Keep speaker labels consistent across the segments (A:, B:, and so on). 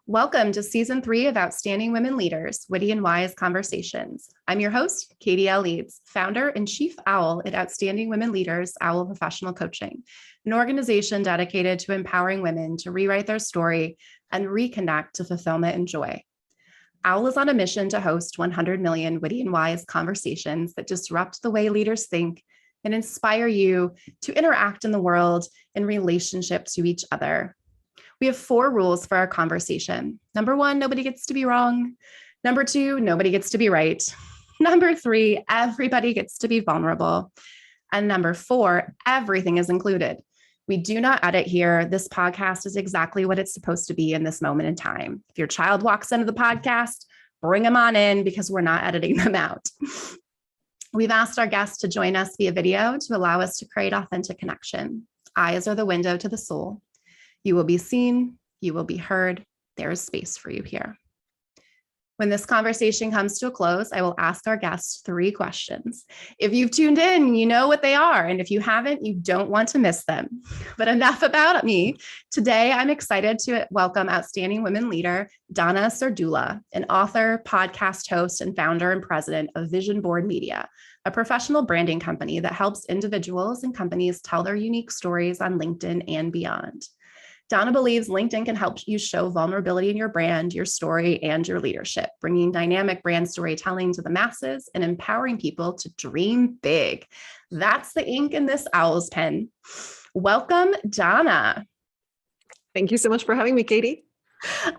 A: Welcome to Season 3 of Outstanding Women Leaders, Witty and Wise Conversations. I'm your host, Katie L. Leeds, founder and chief owl at Outstanding Women Leaders Owl Professional Coaching, an organization dedicated to empowering women to rewrite their story and reconnect to fulfillment and joy. Owl is on a mission to host 100 million witty and wise conversations that disrupt the way leaders think and inspire you to interact in the world in relationship to each other. We have 4 rules for our conversation. Number 1, nobody gets to be wrong. Number 2, nobody gets to be right. Number 3, everybody gets to be vulnerable. And number 4, everything is included. We do not edit here. This podcast is exactly what it's supposed to be in this moment in time. If your child walks into the podcast, bring them on in because we're not editing them out. We've asked our guests to join us via video to allow us to create authentic connection. Eyes are the window to the soul. You will be seen, you will be heard. There is space for you here. When this conversation comes to a close, I will ask our guests 3 questions. If you've tuned in, you know what they are. And if you haven't, you don't want to miss them. But enough about me. Today, I'm excited to welcome outstanding women leader, Donna Sardula, an author, podcast host, and founder and president of Vision Board Media, a professional branding company that helps individuals and companies tell their unique stories on LinkedIn and beyond. Donna believes LinkedIn can help you show vulnerability in your brand, your story, and your leadership, bringing dynamic brand storytelling to the masses and empowering people to dream big. That's the ink in this owl's pen. Welcome, Donna.
B: Thank you so much for having me, Katie.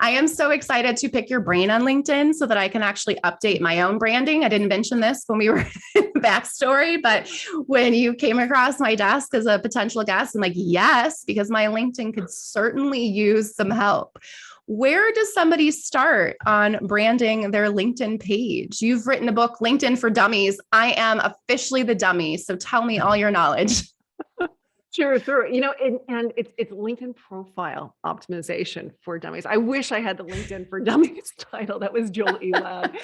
A: I am so excited to pick your brain on LinkedIn so that I can actually update my own branding. I didn't mention this when we were in backstory, but when you came across my desk as a potential guest, I'm like, yes, because my LinkedIn could certainly use some help. Where does somebody start on branding their LinkedIn page? You've written a book, LinkedIn for Dummies. I am officially the dummy. So tell me all your knowledge.
B: Sure. And it's LinkedIn profile optimization for dummies. I wish I had the LinkedIn for Dummies title. That was Joel Elad.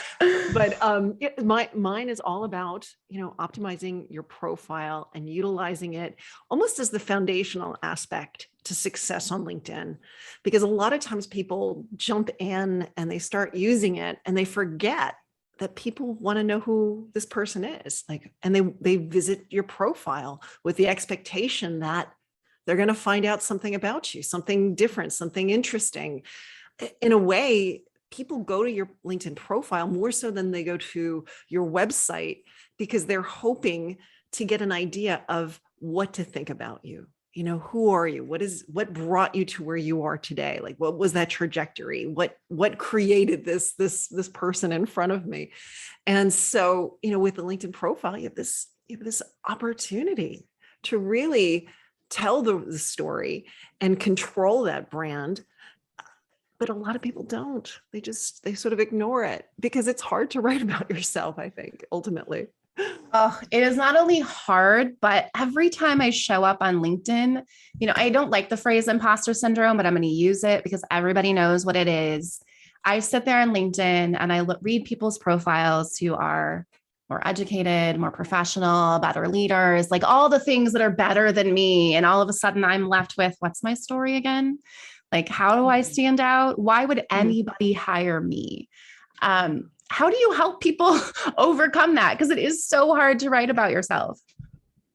B: But mine is all about, optimizing your profile and utilizing it almost as the foundational aspect to success on LinkedIn. Because a lot of times people jump in and they start using it and they forget that people want to know who this person is, and they visit your profile with the expectation that they're going to find out something about you, something different, something interesting. In a way, people go to your LinkedIn profile more so than they go to your website because they're hoping to get an idea of what to think about you. Who are you? What brought you to where you are today? What was that trajectory? What created this person in front of me? And so, with the LinkedIn profile, you have this opportunity to really tell the story and control that brand. But a lot of people don't. They sort of ignore it because it's hard to write about yourself, I think, ultimately.
A: Oh, it is not only hard, but every time I show up on LinkedIn, I don't like the phrase imposter syndrome, but I'm going to use it because everybody knows what it is. I sit there on LinkedIn and I read people's profiles who are more educated, more professional, better leaders, like all the things that are better than me. And all of a sudden I'm left with, what's my story again? How do I stand out? Why would anybody hire me? How do you help people overcome that? Because it is so hard to write about yourself.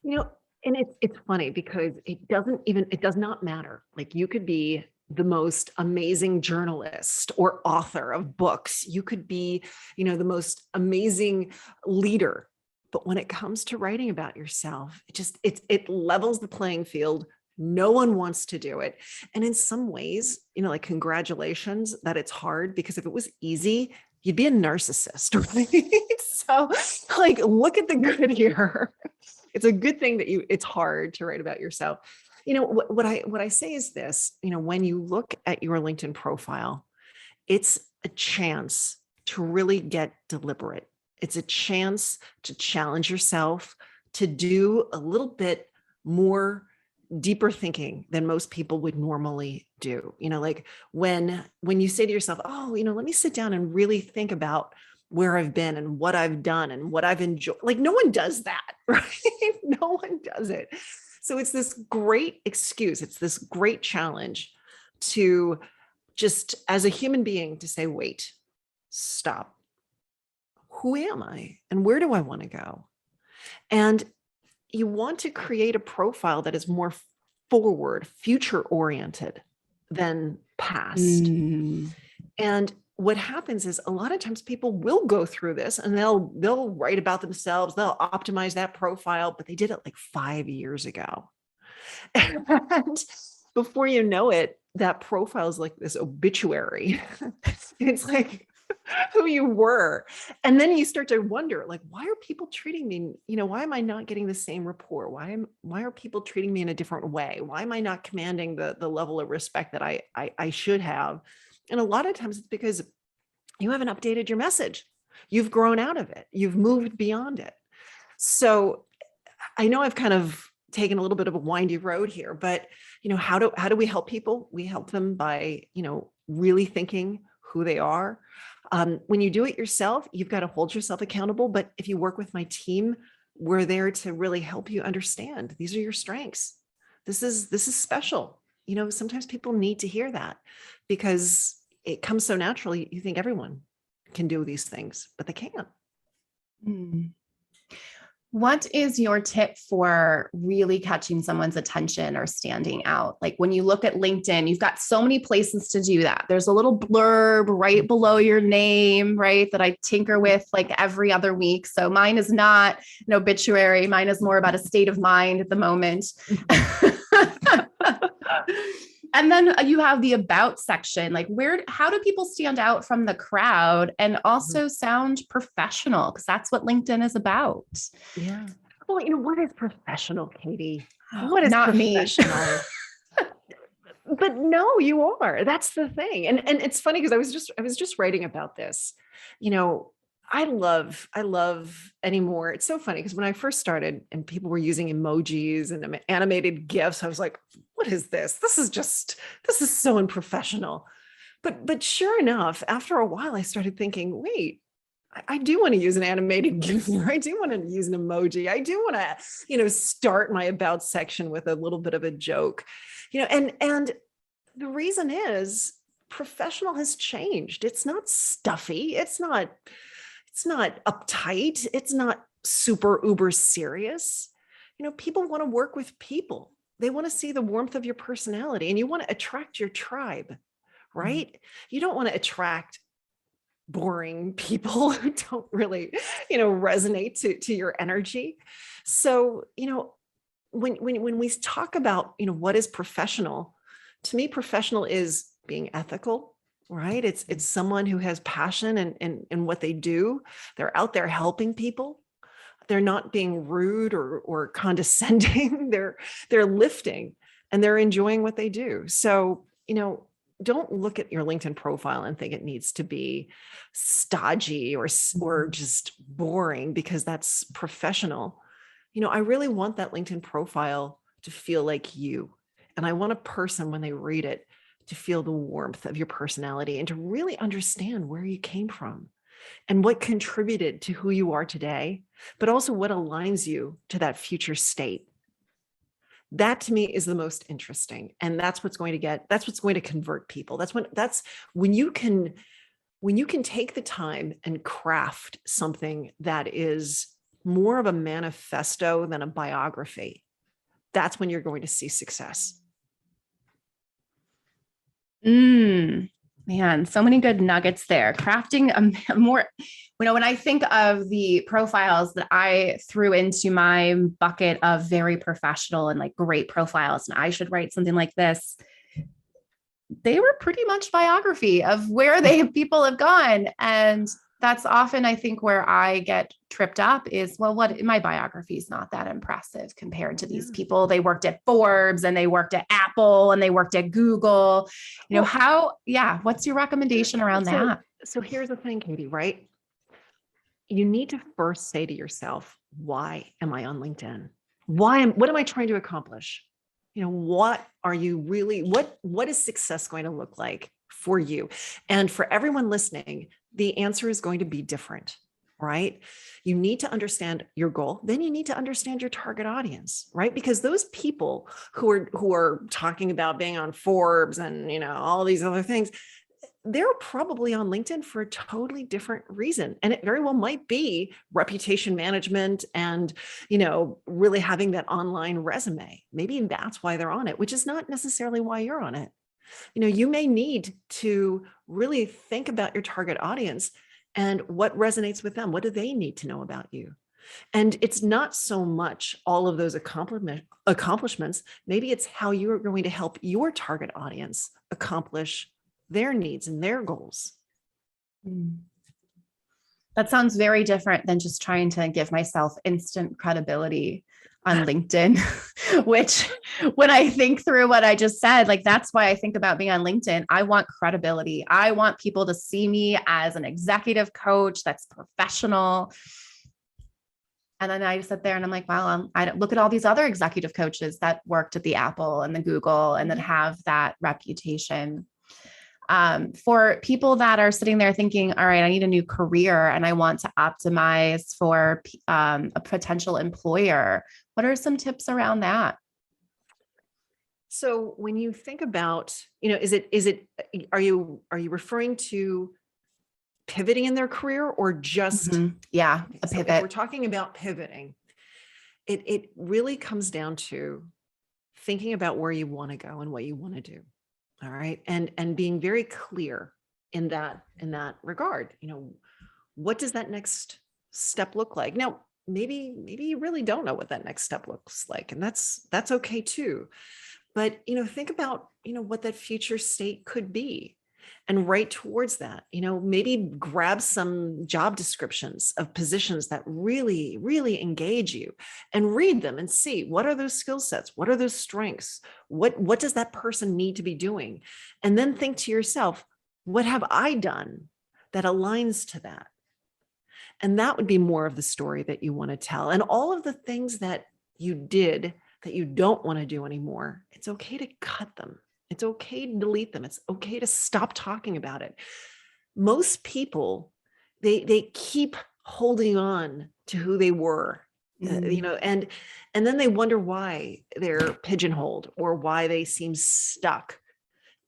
B: And it's funny because it does not matter. You could be the most amazing journalist or author of books. You could be, the most amazing leader. But when it comes to writing about yourself, it levels the playing field. No one wants to do it. And in some ways, congratulations that it's hard, because if it was easy, you'd be a narcissist, right? So look at the good here. It's a good thing that it's hard to write about yourself. What I say is this, when you look at your LinkedIn profile, it's a chance to really get deliberate. It's a chance to challenge yourself, to do a little bit more deeper thinking than most people would normally do. When you say to yourself, oh, let me sit down and really think about where I've been and what I've done and what I've enjoyed. No one does that, right? No one does it. So it's this great excuse. It's this great challenge to just as a human being to say, wait, stop. Who am I? And where do I want to go? And you want to create a profile that is more forward, future oriented than past. And what happens is a lot of times people will go through this and they'll write about themselves, they'll optimize that profile, but they did it like 5 years ago. And before you know it, that profile is like this obituary. It's like who you were. And then you start to wonder, like, why are people treating me? Why am I not getting the same rapport? Why are people treating me in a different way? Why am I not commanding the level of respect that I should have? And a lot of times it's because you haven't updated your message. You've grown out of it. You've moved beyond it. So I know I've kind of taken a little bit of a windy road here, but how do we help people? We help them by, really thinking who they are. When you do it yourself, you've got to hold yourself accountable. But if you work with my team, we're there to really help you understand these are your strengths. This is special. Sometimes people need to hear that because it comes so naturally. You think everyone can do these things, but they can't.
A: What is your tip for really catching someone's attention or standing out? Like when you look at LinkedIn, you've got so many places to do that. There's a little blurb right below your name, right, that I tinker with like every other week. So mine is not an obituary. Mine is more about a state of mind at the moment. And then you have the about section, like how do people stand out from the crowd and also sound professional? Because that's what LinkedIn is about.
B: Yeah. Well, what is professional, Katie? What is
A: not
B: professional?
A: Me.
B: But no, you are. That's the thing. And it's funny because I was just writing about this. I love anymore. It's so funny because when I first started and people were using emojis and animated GIFs, I was like, what is this? This is so unprofessional. But sure enough, after a while, I started thinking, wait, I do want to use an animated GIF here. I do want to use an emoji. I do want to, start my about section with a little bit of a joke, and the reason is professional has changed. It's not stuffy. It's not uptight. It's not super uber serious. People want to work with people. They want to see the warmth of your personality and you want to attract your tribe, right? Mm-hmm. You don't want to attract boring people who don't really, resonate to your energy. So, when we talk about, what is professional, to me, professional is being ethical, right? It's someone who has passion in what they do. They're out there helping people. They're not being rude or condescending. They're lifting and they're enjoying what they do. So, don't look at your LinkedIn profile and think it needs to be stodgy or just boring because that's professional. I really want that LinkedIn profile to feel like you. And I want a person when they read it to feel the warmth of your personality and to really understand where you came from and what contributed to who you are today, but also what aligns you to that future state. That to me is the most interesting. And that's what's going to convert people. That's when you can take the time and craft something that is more of a manifesto than a biography. That's when you're going to see success.
A: Man, so many good nuggets there. Crafting a more, when I think of the profiles that I threw into my bucket of very professional and like great profiles, and I should write something like this, they were pretty much biography of where people have gone. And that's often, I think, where I get tripped up is, well, my biography is not that impressive compared to these people. They worked at Forbes and they worked at Apple and they worked at Google. What's your recommendation around that?
B: So here's the thing, Katie, right? You need to first say to yourself, why am I on LinkedIn? What am I trying to accomplish? What are you really, what is success going to look like for you? And for everyone listening, the answer is going to be different. right? You need to understand your goal. Then you need to understand your target audience, right? Because those people who are talking about being on Forbes and, all these other things, they're probably on LinkedIn for a totally different reason. And it very well might be reputation management and, really having that online resume. Maybe that's why they're on it, which is not necessarily why you're on it. You may need to really think about your target audience and what resonates with them. What do they need to know about you? And it's not so much all of those accomplishments. Maybe it's how you're going to help your target audience accomplish their needs and their goals.
A: That sounds very different than just trying to give myself instant credibility on LinkedIn, which when I think through what I just said, like, that's why I think about being on LinkedIn. I want credibility. I want people to see me as an executive coach that's professional. And then I sit there and I'm like, wow, I don't look at all these other executive coaches that worked at the Apple and the Google and that have that reputation. For people that are sitting there thinking, all right, I need a new career and I want to optimize for a potential employer, what are some tips around that?
B: So when you think about, are you referring to pivoting in their career or just,
A: yeah, a
B: so
A: pivot?
B: if we're talking about pivoting, it really comes down to thinking about where you want to go and what you want to do. All right. And being very clear in that regard. What does that next step look like? Now, maybe you really don't know what that next step looks like, and that's okay too. But think about what that future state could be, and right towards that, maybe grab some job descriptions of positions that really, really engage you and read them and see what are those skill sets, what are those strengths, what does that person need to be doing? And then think to yourself, what have I done that aligns to that? And that would be more of the story that you want to tell. And all of the things that you did that you don't want to do anymore, it's okay to cut them. It's okay to delete them. It's okay to stop talking about it. Most people, they keep holding on to who they were, and then they wonder why they're pigeonholed or why they seem stuck.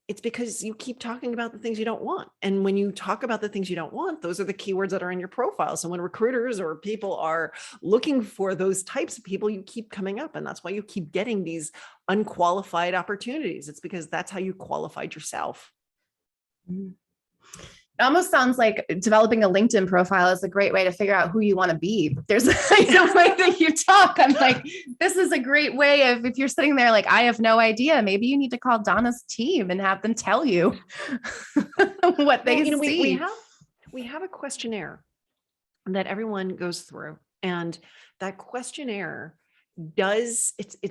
B: It's because you keep talking about the things you don't want. And when you talk about the things you don't want, those are the keywords that are in your profile. So when recruiters or people are looking for those types of people, you keep coming up. And that's why you keep getting these unqualified opportunities. It's because that's how you qualified yourself.
A: It almost sounds like developing a LinkedIn profile is a great way to figure out who you want to be. There's the way that you talk. I'm like, this is a great way of, if you're sitting there like, I have no idea, maybe you need to call Donna's team and have them tell you what they see.
B: We have a questionnaire that everyone goes through, and that questionnaire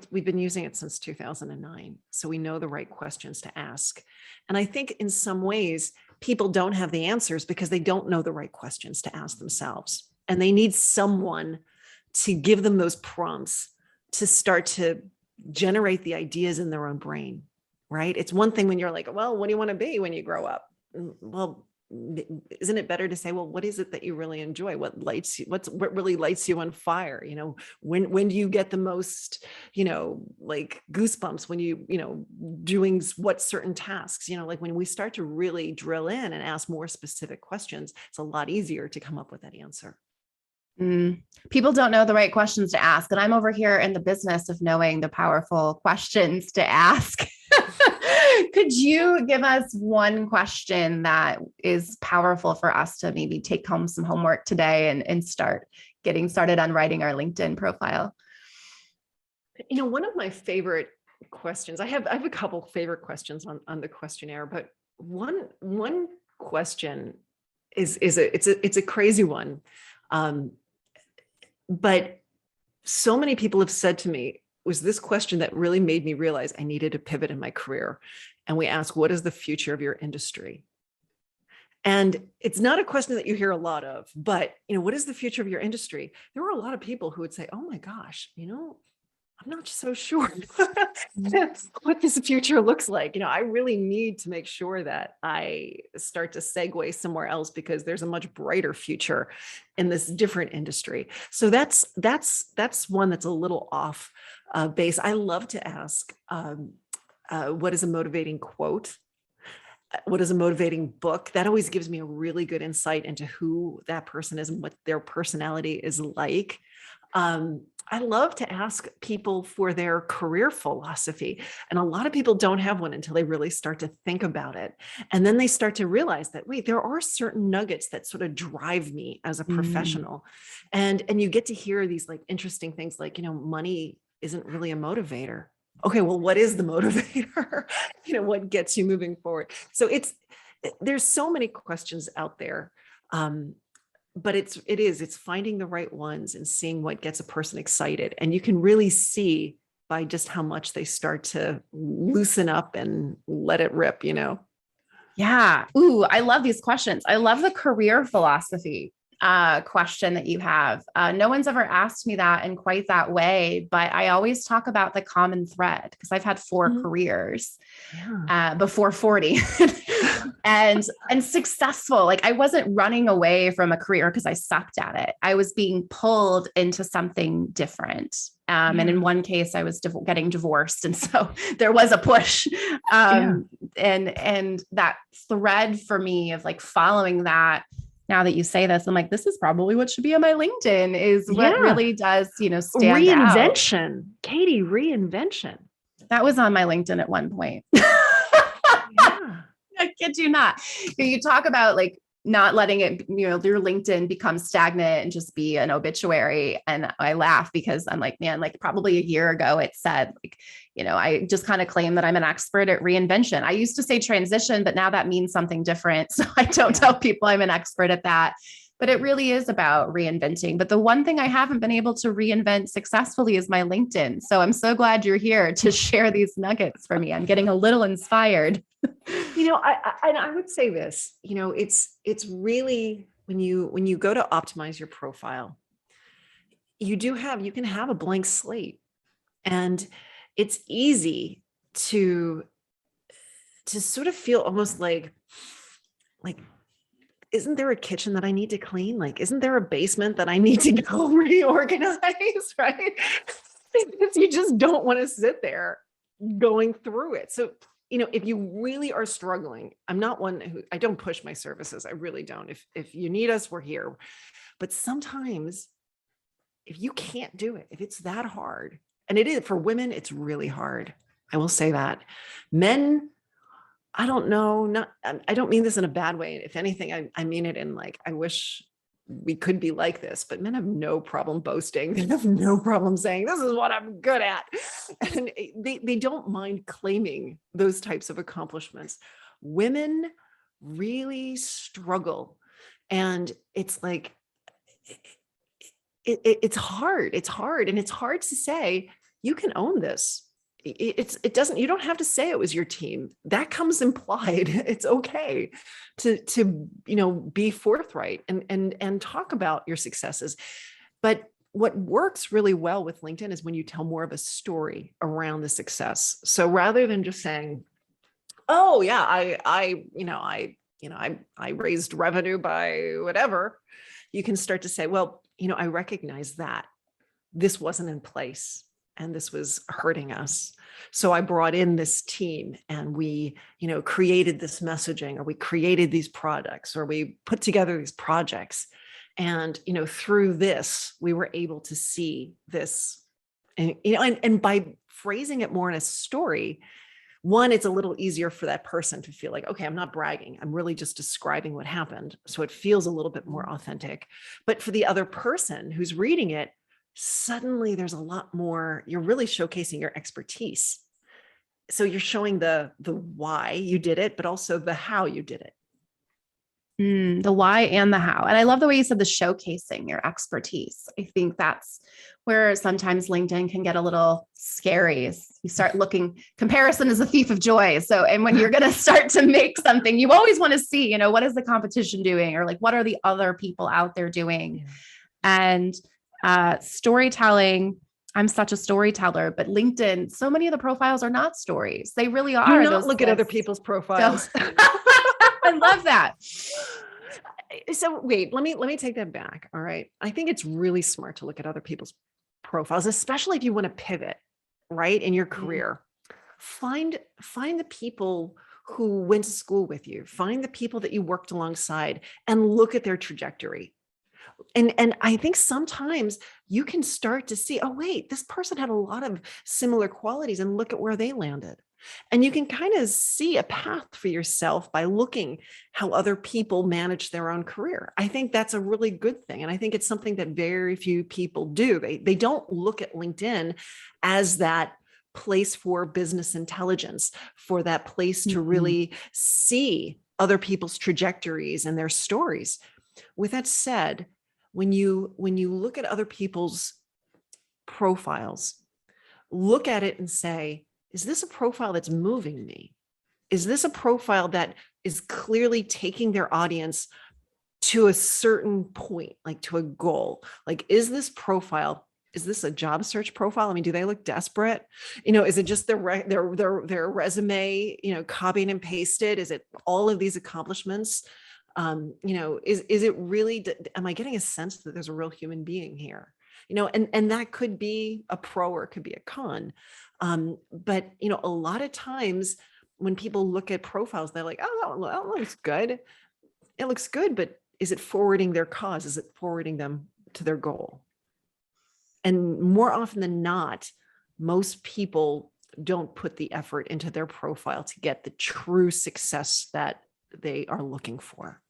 B: we've been using it since 2009. So we know the right questions to ask. And I think in some ways, people don't have the answers because they don't know the right questions to ask themselves. And they need someone to give them those prompts to start to generate the ideas in their own brain, right? It's one thing when you're like, well, what do you want to be when you grow up? Well, isn't it better to say, well, what is it that you really enjoy? What really lights you on fire? When do you get the most, like goosebumps when doing what certain tasks, like when we start to really drill in and ask more specific questions, it's a lot easier to come up with that answer.
A: People don't know the right questions to ask. And I'm over here in the business of knowing the powerful questions to ask. Could you give us one question that is powerful for us to maybe take home some homework today and start getting started on writing our LinkedIn profile?
B: One of my favorite questions, I have a couple favorite questions on the questionnaire, but one question is a crazy one. But so many people have said to me, was this question that really made me realize I needed to pivot in my career. And we ask, what is the future of your industry? And it's not a question that you hear a lot of, but what is the future of your industry? There were a lot of people who would say, oh my gosh, I'm not so sure what this future looks like. I really need to make sure that I start to segue somewhere else because there's a much brighter future in this different industry. So that's one that's a little off base. I love to ask, what is a motivating quote? What is a motivating book? That always gives me a really good insight into who that person is and what their personality is like. I love to ask people for their career philosophy. And a lot of people don't have one until they really start to think about it. And then they start to realize that, wait, there are certain nuggets that sort of drive me as a professional. And you get to hear these like interesting things like, money isn't really a motivator. Okay, well, what is the motivator? What gets you moving forward? So there's so many questions out there. But it's finding the right ones and seeing what gets a person excited. And you can really see by just how much they start to loosen up and let it rip,
A: Yeah. Ooh, I love these questions. I love the career philosophy question that you have. No one's ever asked me that in quite that way, but I always talk about the common thread because I've had 4 careers before 40 and successful. Like I wasn't running away from a career because I sucked at it. I was being pulled into something different. And in one case I was getting divorced. And so there was a push. And that thread for me of like following that. Now that you say this, I'm like, this is probably what should be on my LinkedIn is what really does, stand
B: reinvention.
A: out.
B: Katie, reinvention.
A: That was on my LinkedIn at one point. I kid you not. You talk about like not letting it, your LinkedIn become stagnant and just be an obituary. And I laugh because I'm like, man, like probably a year ago, it said like, I just kind of claim that I'm an expert at reinvention. I used to say transition, but now that means something different. So I don't tell people I'm an expert at that, but it really is about reinventing. But the one thing I haven't been able to reinvent successfully is my LinkedIn. So I'm so glad you're here to share these nuggets for me. I'm getting a little inspired.
B: I would say this, it's really when you go to optimize your profile, you can have a blank slate, and it's easy to sort of feel almost like, isn't there a kitchen that I need to clean? Like, isn't there a basement that I need to go reorganize? Right? Because you just don't want to sit there going through it. So if you really are struggling, I'm not one who, I don't push my services. I really don't. If you need us, we're here. But sometimes if you can't do it, if it's that hard, and it is for women, it's really hard. I will say that. Men, I don't know, I don't mean this in a bad way. If anything, I mean it in like, I wish we could be like this, but men have no problem boasting. They have no problem saying, this is what I'm good at. And they don't mind claiming those types of accomplishments. Women really struggle. And it's like, it's hard. It's hard. And it's hard to say, you can own this. You don't have to say it was your team. That comes implied. It's okay to be forthright and talk about your successes. But what works really well with LinkedIn is when you tell more of a story around the success. So rather than just saying, oh yeah, I raised revenue by whatever, you can start to say, well, I recognize that this wasn't in place and this was hurting us. So I brought in this team and we, created this messaging, or we created these products, or we put together these projects. And, through this, we were able to see this, and by phrasing it more in a story, one, it's a little easier for that person to feel like, okay, I'm not bragging. I'm really just describing what happened. So it feels a little bit more authentic. But for the other person who's reading it, suddenly there's a lot more, you're really showcasing your expertise. So you're showing the why you did it, but also the how you did it.
A: The why and the how. And I love the way you said the showcasing your expertise. I think that's where sometimes LinkedIn can get a little scary. You start looking, comparison is a thief of joy. So, and when you're going to start to make something, you always want to see, what is the competition doing? Or like, what are the other people out there doing?
B: Yeah.
A: And storytelling, I'm such a storyteller, but LinkedIn, so many of the profiles are not stories. They really
B: Do
A: are.
B: not look at other people's profiles.
A: I love that.
B: So wait, let me take that back. All right. I think it's really smart to look at other people's profiles, especially if you want to pivot, right, in your career. Find the people who went to school with you, find the people that you worked alongside, and look at their trajectory. And I think sometimes you can start to see, oh, wait, this person had a lot of similar qualities, and look at where they landed. And you can kind of see a path for yourself by looking how other people manage their own career. I think that's a really good thing. And I think it's something that very few people do. They don't look at LinkedIn as that place for business intelligence, for that place to really see other people's trajectories and their stories. With that said, when you look at other people's profiles, look at it and say, is this a profile that's moving me? Is this a profile that is clearly taking their audience to a certain point, like to a goal? Like, is this a job search profile? I mean, do they look desperate? Is it just their resume, copied and pasted? Is it all of these accomplishments? Is it really, am I getting a sense that there's a real human being here? And that could be a pro or it could be a con. But a lot of times when people look at profiles, they're like, oh, that looks good. It looks good, but is it forwarding their cause? Is it forwarding them to their goal? And more often than not, most people don't put the effort into their profile to get the true success that they are looking for.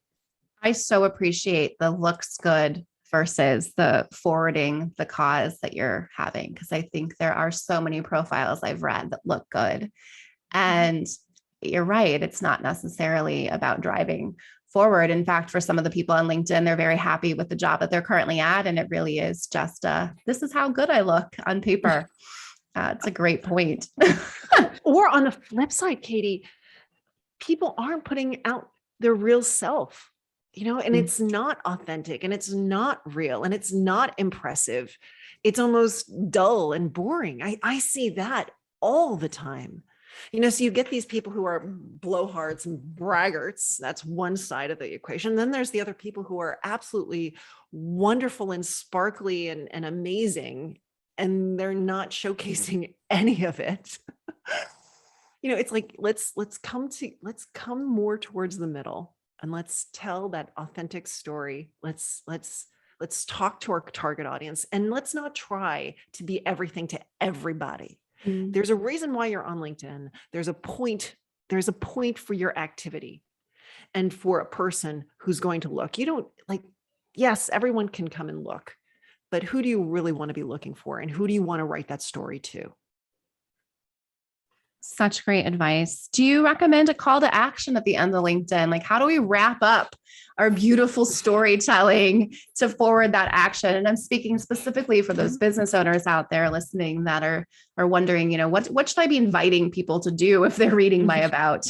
A: I so appreciate the looks good versus the forwarding the cause that you're having, because I think there are so many profiles I've read that look good. And you're right, it's not necessarily about driving forward. In fact, for some of the people on LinkedIn, they're very happy with the job that they're currently at. And it really is just, this is how good I look on paper. It's a great point.
B: Or on the flip side, Katie, people aren't putting out their real self. And it's not authentic, and it's not real, and it's not impressive. It's almost dull and boring. I see that all the time. So you get these people who are blowhards and braggarts. That's one side of the equation. Then there's the other people who are absolutely wonderful and sparkly and amazing, and they're not showcasing any of it. It's like, let's come more towards the middle. And let's tell that authentic story. Let's talk to our target audience, and let's not try to be everything to everybody. There's a reason why you're on LinkedIn. There's a point for your activity and for a person who's going to look. Yes, everyone can come and look, but who do you really want to be looking for? And who do you want to write that story to?
A: Such great advice. Do you recommend a call to action at the end of LinkedIn? Like, how do we wrap up our beautiful storytelling to forward that action? And I'm speaking specifically for those business owners out there listening that are wondering, what should I be inviting people to do if they're reading my about?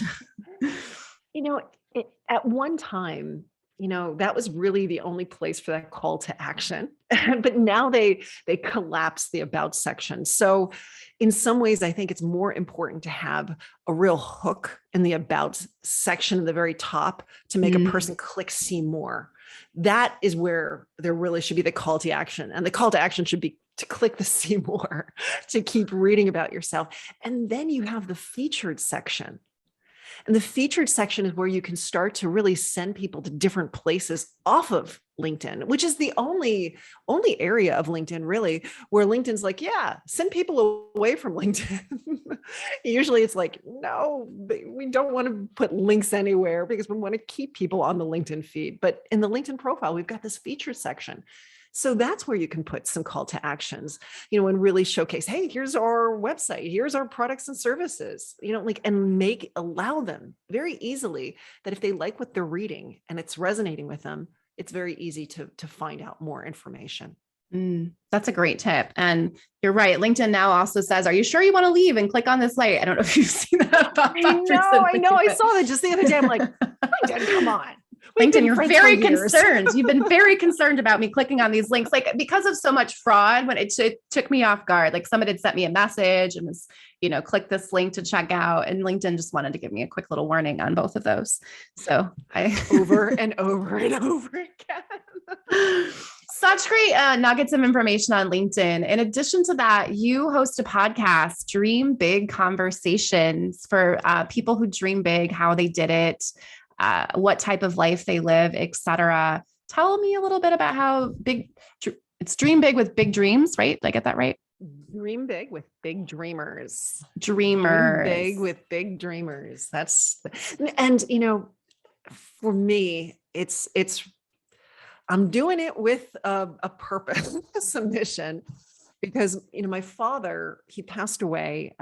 B: At one time, that was really the only place for that call to action. But now they collapse the about section. So in some ways, I think it's more important to have a real hook in the about section at the very top to make a person click see more. That is where there really should be the call to action. And the call to action should be to click the see more, to keep reading about yourself. And then you have the featured section. And the featured section is where you can start to really send people to different places off of LinkedIn, which is the only area of LinkedIn really where LinkedIn's like, yeah, send people away from LinkedIn. Usually it's like, no, we don't want to put links anywhere because we want to keep people on the LinkedIn feed. But in the LinkedIn profile, we've got this featured section. So that's where you can put some call to actions, and really showcase, hey, here's our website, here's our products and services, and allow them very easily that if they like what they're reading and it's resonating with them, it's very easy to find out more information.
A: That's a great tip. And you're right. LinkedIn now also says, are you sure you want to leave and click on this link? I don't know if you've seen that.
B: I know. I saw that just the other day. I'm like, LinkedIn, come on. We've
A: LinkedIn,
B: been
A: you're
B: friends for
A: very
B: years.
A: concerned. You've been very concerned about me clicking on these links, like because of so much fraud. When it took me off guard, like somebody had sent me a message and was, click this link to check out, and LinkedIn just wanted to give me a quick little warning on both of those. So I
B: over and over and over again.
A: Such great nuggets of information on LinkedIn. In addition to that, you host a podcast, Dream Big Conversations, for people who dream big, how they did it, what type of life they live, etc. Tell me a little bit about how it's Dream Big with Big Dreams, right? Did I get that right?
B: Dream big with big dreamers.
A: Dreamers.
B: Dream big with big dreamers. And for me, it's I'm doing it with a purpose, a submission, because my father, he passed away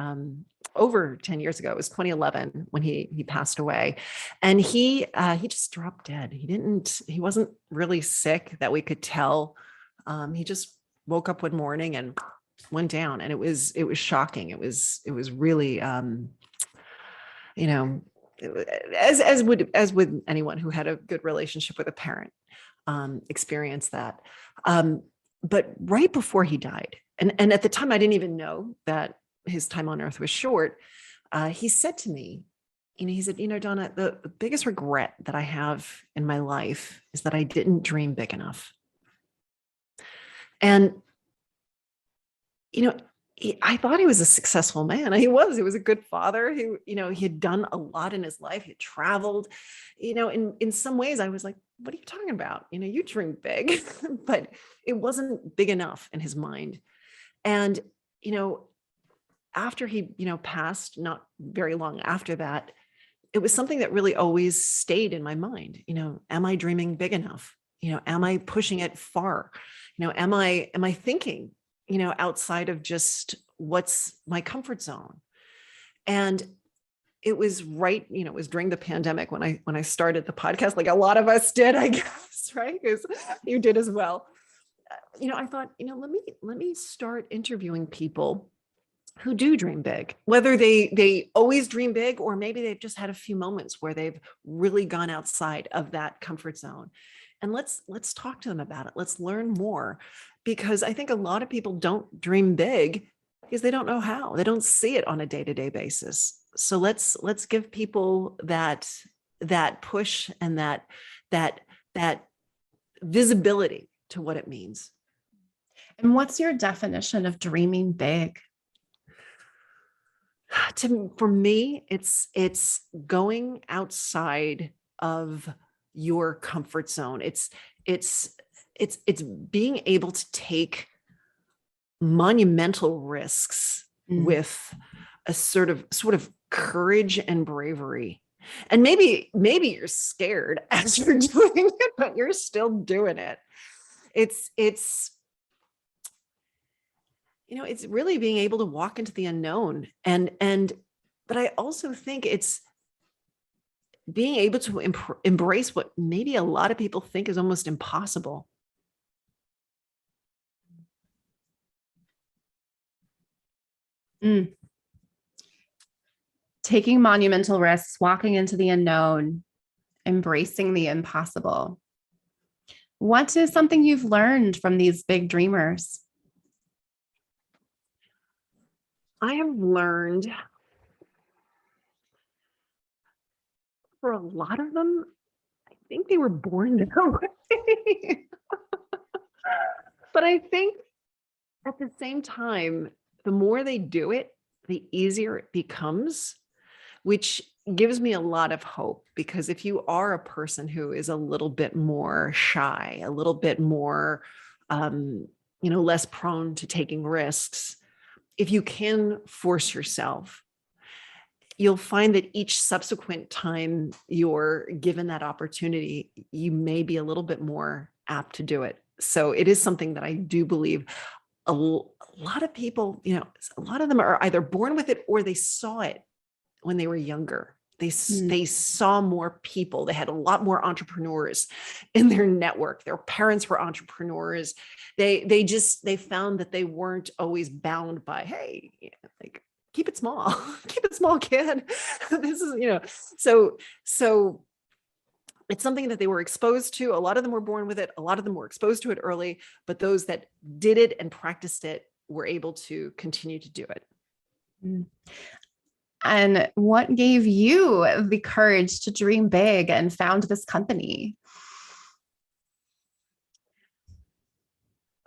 B: over 10 years ago. It was 2011 when he passed away, and he just dropped dead. He wasn't really sick that we could tell. He just woke up one morning and went down, and it was shocking. It was really as with anyone who had a good relationship with a parent, experience that. But right before he died, and at the time I didn't even know that his time on earth was short, he said to me, he said, Donna, the biggest regret that I have in my life is that I didn't dream big enough. And, I thought he was a successful man. He was a good father. He had done a lot in his life. He had traveled, in some ways I was like, what are you talking about? You dream big, but it wasn't big enough in his mind. And, after he, passed, not very long after that, it was something that really always stayed in my mind. Am I dreaming big enough? Am I pushing it far? Am I thinking, outside of just what's my comfort zone? And it was it was during the pandemic when I started the podcast, like a lot of us did, I guess, right? Because you did as well. I thought, let me start interviewing people who do dream big, whether they always dream big, or maybe they've just had a few moments where they've really gone outside of that comfort zone. And let's talk to them about it. Let's learn more, because I think a lot of people don't dream big because they don't know how. They don't see it on a day-to-day basis. So let's give people that push and that visibility to what it means.
A: And what's your definition of dreaming big?
B: For me, it's going outside of your comfort zone. It's being able to take monumental risks with a sort of courage and bravery. And maybe you're scared as you're doing it, but you're still doing it. It's really being able to walk into the unknown. But I also think it's being able to embrace what maybe a lot of people think is almost impossible.
A: Taking monumental risks, walking into the unknown, embracing the impossible. What is something you've learned from these big dreamers?
B: I have learned, for a lot of them, I think they were born that way. But I think at the same time, the more they do it, the easier it becomes, which gives me a lot of hope. Because if you are a person who is a little bit more shy, a little bit more, less prone to taking risks, if you can force yourself, you'll find that each subsequent time you're given that opportunity, you may be a little bit more apt to do it. So it is something that I do believe a lot of people, a lot of them are either born with it or they saw it when they were younger. They saw more people. They had a lot more entrepreneurs in their network. Their parents were entrepreneurs. They found that they weren't always bound by, hey, keep it small, keep it small, kid. This is, so it's something that they were exposed to. A lot of them were born with it. A lot of them were exposed to it early, but those that did it and practiced it were able to continue to do it.
A: And what gave you the courage to dream big and found this company?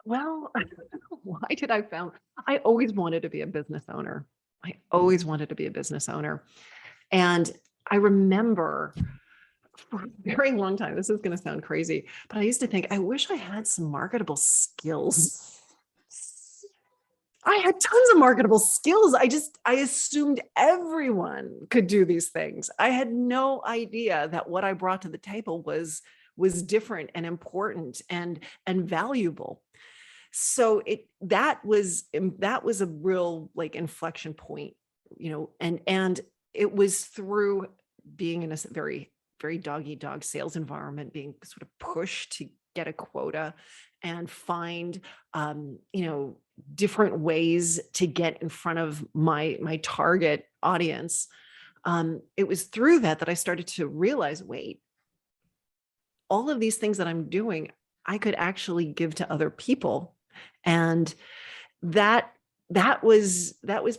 B: Well, why did I found? I always wanted to be a business owner. I always wanted to be a business owner. And I remember for a very long time, this is going to sound crazy, but I used to think, I wish I had some marketable skills. I had tons of marketable skills. I assumed everyone could do these things. I had no idea that what I brought to the table was different and important and valuable. So that was a real like inflection point, and it was through being in a very, very dog-eat-dog sales environment, being sort of pushed to get a quota and find, different ways to get in front of my target audience. It was through that I started to realize, wait, all of these things that I'm doing, I could actually give to other people. And that was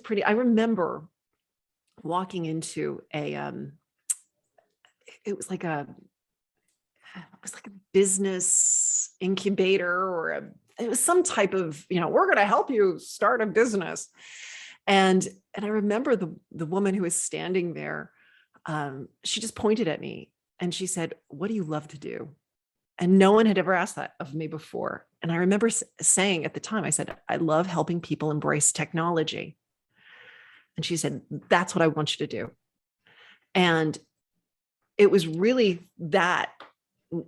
B: pretty, I remember walking into it was like a business incubator it was some type of, we're going to help you start a business. And I remember the woman who was standing there, she just pointed at me and she said, "What do you love to do?" And no one had ever asked that of me before. And I remember saying at the time, I said, "I love helping people embrace technology." And she said, "That's what I want you to do." And it was really that.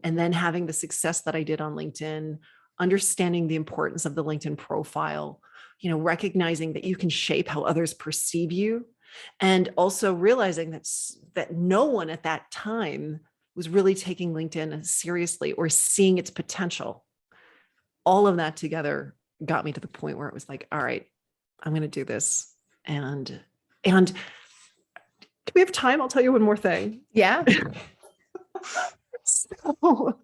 B: And then having the success that I did on LinkedIn, understanding the importance of the LinkedIn profile, recognizing that you can shape how others perceive you, and also realizing that no one at that time was really taking LinkedIn seriously or seeing its potential. All of that together got me to the point where it was like, all right, I'm going to do this. And do we have time? I'll tell you one more thing.
A: Yeah.
B: So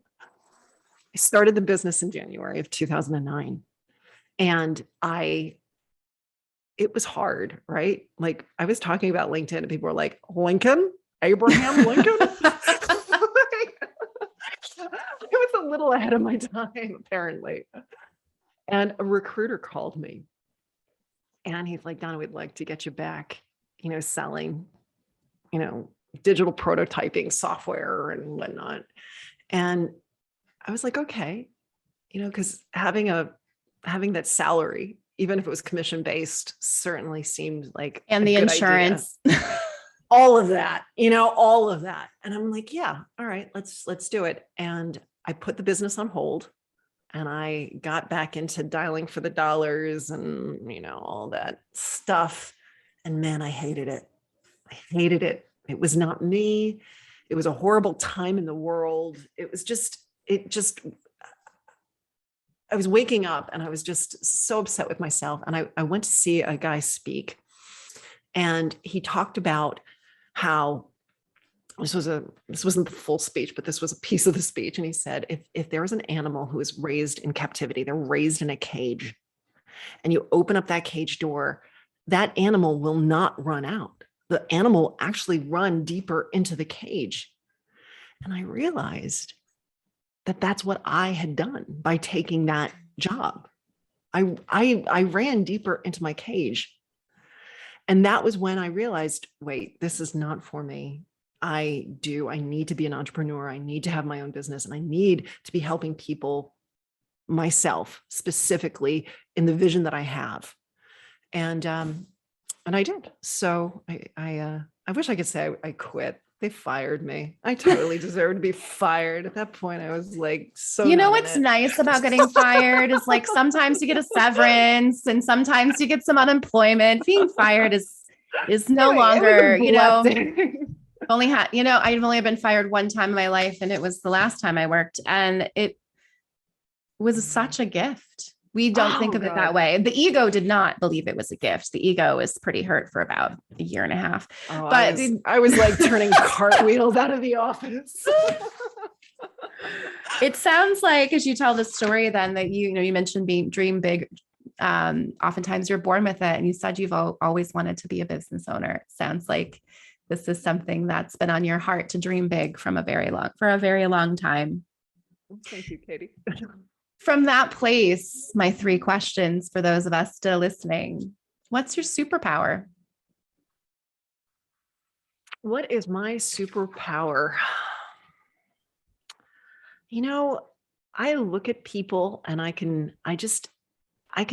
B: I started the business in January of 2009, and it was hard, right? Like I was talking about LinkedIn and people were like, "Lincoln, Abraham Lincoln?" I was a little ahead of my time, apparently. And a recruiter called me and he's like, "Donna, we'd like to get you back, selling, digital prototyping software and whatnot." And I was like, okay, because having that salary, even if it was commission-based, certainly seemed like
A: and the insurance.
B: All of that. And I'm like, yeah, all right, let's do it. And I put the business on hold and I got back into dialing for the dollars and, all that stuff. And man, I hated it. I hated it. It was not me. It was a horrible time in the world. I was waking up and I was just so upset with myself. And I went to see a guy speak, and he talked about how this wasn't the full speech, but this was a piece of the speech. And he said, if there is an animal who is raised in captivity, they're raised in a cage, and you open up that cage door, that animal will not run out. The animal will actually run deeper into the cage. And I realized that that's what I had done by taking that job. I ran deeper into my cage. And that was when I realized, wait, this is not for me. I need to be an entrepreneur. I need to have my own business, and I need to be helping people myself, specifically in the vision that I have. And I did. So I wish I could say I quit. They fired me. I totally deserved to be fired. At that point, I was like, so.
A: What's nice about getting fired is like sometimes you get a severance and sometimes you get some unemployment. Being fired is no longer, I've only been fired one time in my life, and it was the last time I worked, and it was such a gift. We don't think of it that way. The ego did not believe it was a gift. The ego was pretty hurt for about a year and a half.
B: But I was like turning cartwheels out of the office.
A: It sounds like, as you tell the story, then that you mentioned being dream big. Oftentimes you're born with it, and you said you've always wanted to be a business owner. It sounds like this is something that's been on your heart to dream big for a very long time.
B: Thank you, Katie.
A: From that place, my 3 questions for those of us still listening. What's your superpower?
B: What is my superpower? I look at people and I can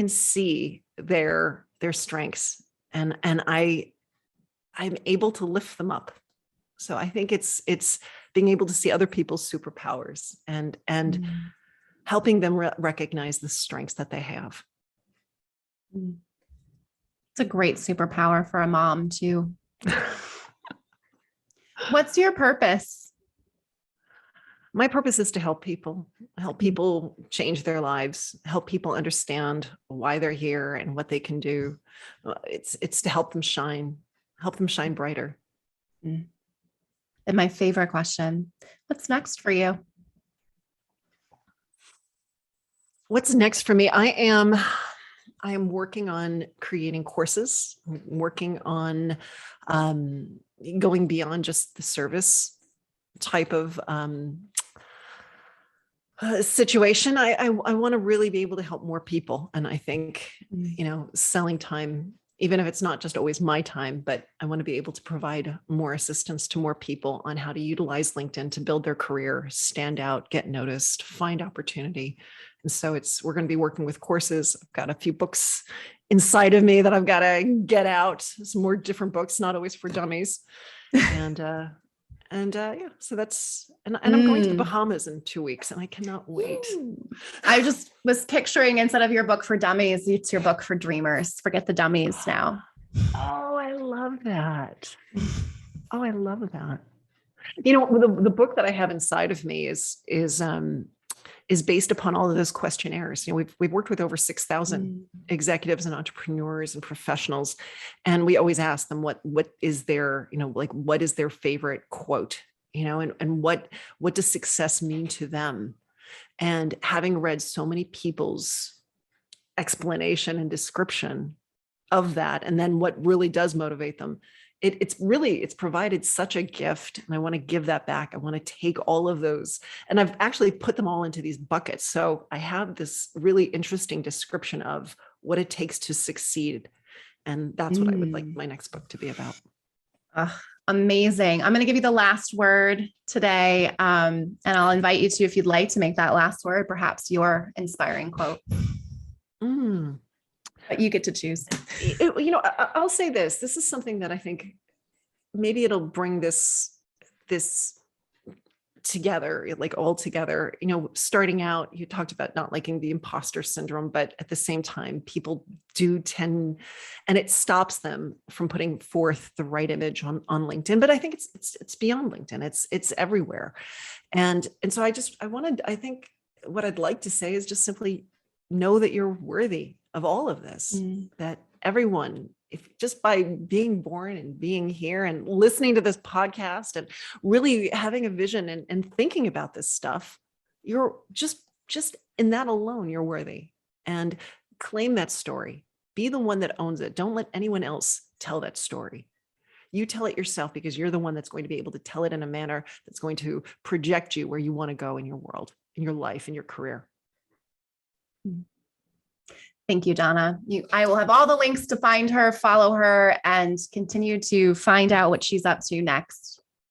B: see their strengths, and I'm able to lift them up. So I think it's being able to see other people's superpowers and helping them recognize the strengths that they have.
A: It's a great superpower for a mom too. What's your purpose?
B: My purpose is to help people change their lives, help people understand why they're here and what they can do. It's to help them shine brighter.
A: And my favorite question, what's next for you?
B: What's next for me? I am working on creating courses. I'm working on going beyond just the service type of situation. I want to really be able to help more people. And I think, selling time, even if it's not just always my time, but I want to be able to provide more assistance to more people on how to utilize LinkedIn to build their career, stand out, get noticed, find opportunity. And so we're going to be working with courses. I've got a few books inside of me that I've got to get out, some more different books, not always for dummies. So that's, and I'm going to the Bahamas in 2 weeks, and I cannot wait.
A: I just was picturing, instead of your book for dummies, it's your book for dreamers. Forget the dummies now.
B: Oh, I love that. Oh, I love that. The book that I have inside of me is based upon all of those questionnaires. We've worked with over 6,000 executives and entrepreneurs and professionals, and we always ask them what is their, what is their favorite quote, and what does success mean to them? And having read so many people's explanation and description of that, and then what really does motivate them, it's provided such a gift, and I want to give that back. I want to take all of those, and I've actually put them all into these buckets. So I have this really interesting description of what it takes to succeed. And that's what I would like my next book to be about.
A: Amazing. I'm going to give you the last word today. And I'll invite you to, if you'd like to make that last word, perhaps your inspiring quote. But you get to choose.
B: I'll say this. This is something that I think maybe it'll bring this together, like all together. Starting out, you talked about not liking the imposter syndrome, but at the same time, people do tend, and it stops them from putting forth the right image on LinkedIn. But I think it's beyond LinkedIn. It's everywhere. And so I think what I'd like to say is just simply know that you're worthy of all of this, that everyone, if just by being born and being here and listening to this podcast and really having a vision and thinking about this stuff, you're just in that alone, you're worthy. And claim that story. Be the one that owns it. Don't let anyone else tell that story. You tell it yourself, because you're the one that's going to be able to tell it in a manner that's going to project you where you want to go in your world, in your life, in your career.
A: Thank you, Donna. I will have all the links to find her, follow her, and continue to find out what she's up to next.